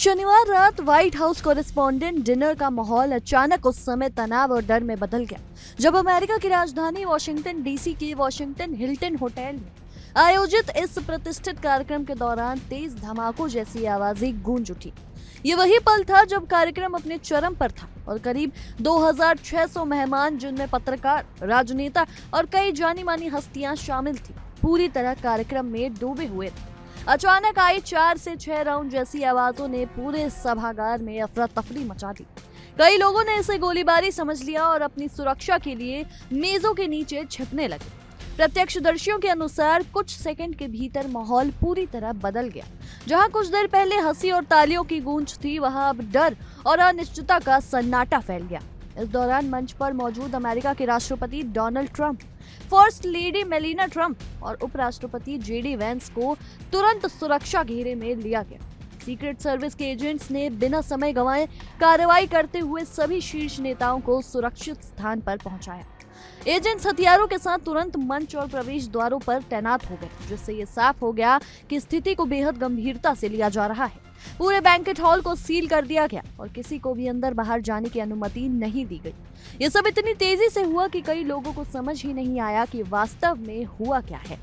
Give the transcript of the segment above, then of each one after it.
शनिवार रात white house correspondent dinner का माहौल अचानक उस समय तनाव और डर में बदल गया जब अमेरिका की राजधानी वॉशिंगटन डीसी के वॉशिंगटन हिल्टन होटल में आयोजित इस प्रतिष्ठित कार्यक्रम के दौरान तेज धमाकों जैसी आवाजें गूंज उठी। ये वही पल था जब कार्यक्रम अपने चरम पर था और करीब 2600 मेहमान, जिनमें पत्रकार, राजनेता और कई जानी मानी हस्तियां शामिल थी, पूरी तरह कार्यक्रम में डूबे हुए थे। अचानक आई 4 से 6 राउंड जैसी आवाजों ने पूरे सभागार में अफरा तफरी मचा दी। कई लोगों ने इसे गोलीबारी समझ लिया और अपनी सुरक्षा के लिए मेजों के नीचे छिपने लगे। प्रत्यक्षदर्शियों के अनुसार कुछ सेकंड के भीतर माहौल पूरी तरह बदल गया। जहां कुछ देर पहले हंसी और तालियों की गूंज थी, वहां अब डर और अनिश्चितता का सन्नाटा फैल गया। इस दौरान मंच पर मौजूद अमेरिका के राष्ट्रपति Donald Trump, first lady melaena Trump और उपराष्ट्रपति जेडी वेंस को तुरंत सुरक्षा घेरे में लिया गया। सीक्रेट सर्विस के एजेंट्स ने बिना समय गंवाए कार्रवाई करते हुए सभी शीर्ष नेताओं को सुरक्षित स्थान पर पहुंचाया। एजेंट्स हथियारों के साथ तुरंत मंच और प्रवेश द्वारों पर तैनात हो गए, जिससे ये साफ हो गया कि स्थिति को बेहद गंभीरता से लिया जा रहा है। पूरे बैंकेट हॉल को सील कर दिया गया और किसी को भी अंदर बाहर जाने की अनुमति नहीं दी गई। ये सब इतनी तेजी से हुआ कि कई लोगों को समझ ही नहीं आया कि वास्तव में हुआ क्या है।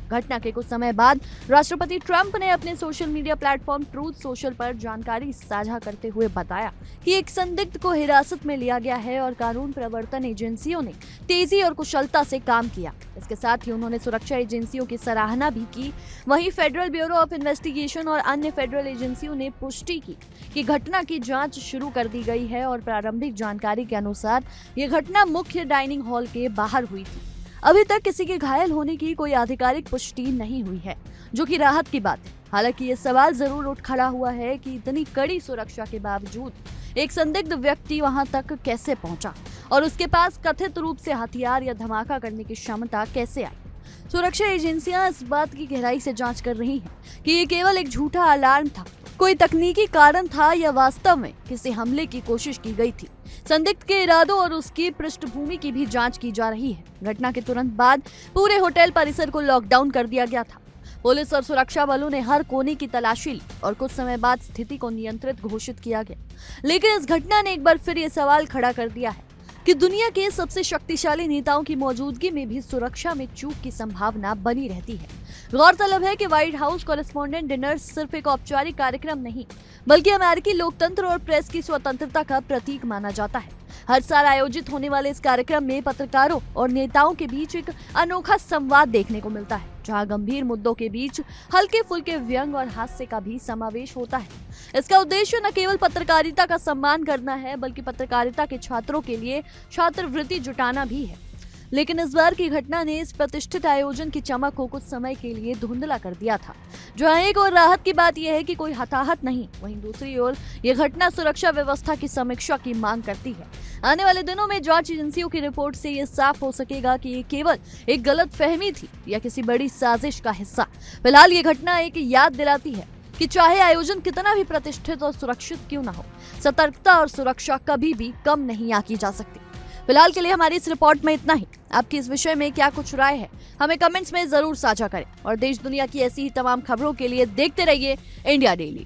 घटना के कुछ समय बाद राष्ट्रपति ट्रंप ने अपने social media platform truth social पर जानकारी साझा करते हुए बताया कि एक संदिग्ध को हिरासत में लिया गया है और कानून प्रवर्तन एजेंसियों ने तेजी और कुशलता से काम किया। इसके साथ ही उन्होंने सुरक्षा एजेंसियों की सराहना भी की। वहीं फेडरल ब्यूरो ऑफ इन्वेस्टिगेशन और अन्य फेडरल एजेंसियों ने पुष्टि की कि घटना की जांच शुरू कर दी गई है और प्रारंभिक जानकारी के अनुसार ये घटना मुख्य डाइनिंग हॉल के बाहर हुई थी। अभी तक किसी के घायल होने की कोई आधिकारिक पुष्टि नहीं हुई है, जो कि राहत की बात है। हालांकि ये सवाल जरूर उठ खड़ा हुआ है कि इतनी कड़ी सुरक्षा के बावजूद एक संदिग्ध व्यक्ति वहां तक कैसे पहुंचा और उसके पास कथित रूप से हथियार या धमाका करने की क्षमता कैसे आई। सुरक्षा एजेंसियां इस बात की गहराई से जांच कर रही हैं कि ये केवल एक झूठा अलार्म था, कोई तकनीकी कारण था या वास्तव में किसी हमले की कोशिश की गई थी। संदिग्ध के इरादों और उसकी पृष्ठभूमि की भी जांच की जा रही है। घटना के तुरंत बाद पूरे होटल परिसर को लॉकडाउन कर दिया गया था। पुलिस और सुरक्षा बलों ने हर कोने की तलाशी ली और कुछ समय बाद स्थिति को नियंत्रित घोषित किया गया। लेकिन इस घटना ने एक बार फिर ये सवाल खड़ा कर दिया है कि दुनिया के सबसे शक्तिशाली नेताओं की मौजूदगी में भी सुरक्षा में चूक की संभावना बनी रहती है। गौरतलब है कि व्हाइट हाउस कॉरेस्पॉन्डेंट डिनर सिर्फ एक औपचारिक कार्यक्रम नहीं, बल्कि अमेरिकी लोकतंत्र और प्रेस की स्वतंत्रता का प्रतीक माना जाता है। हर साल आयोजित होने वाले इस कार्यक्रम में पत्रकारों और नेताओं के बीच एक अनोखा संवाद देखने को मिलता है, जहां गंभीर मुद्दों के बीच हल्के फुल्के व्यंग और हास्य का भी समावेश होता है। इसका उद्देश्य न केवल पत्रकारिता का सम्मान करना है, बल्कि पत्रकारिता के छात्रों के लिए छात्रवृत्ति जुटाना भी है। लेकिन इस बार की घटना ने इस प्रतिष्ठित आयोजन की चमक को कुछ समय के लिए धुंधला कर दिया था। जहां एक और राहत की बात यह है कि कोई हताहत नहीं, वहीं दूसरी ओर यह घटना सुरक्षा व्यवस्था की समीक्षा की मांग करती है। आने वाले दिनों में जांच एजेंसियों की रिपोर्ट से यह साफ हो सकेगा कि ये केवल एक गलत फहमी थी या किसी बड़ी साजिश का हिस्सा। फिलहाल ये घटना एक याद दिलाती है कि चाहे आयोजन कितना भी प्रतिष्ठित और सुरक्षित क्यों न हो, सतर्कता और सुरक्षा कभी भी कम नहीं आंकी जा सकती। फिलहाल के लिए हमारी इस रिपोर्ट में इतना ही। आपकी इस विषय में क्या कुछ राय है, हमें कमेंट्स में जरूर साझा करें और देश दुनिया की ऐसी ही तमाम खबरों के लिए देखते रहिए इंडिया डेली।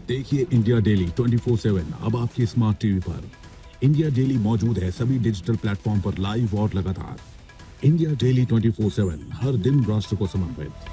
देखिए इंडिया डेली 24/7 अब आपकी स्मार्ट टीवी पर। इंडिया डेली मौजूद है सभी डिजिटल प्लेटफॉर्म पर लाइव और लगातार। इंडिया डेली 24/7 हर दिन राष्ट्र को समर्पित।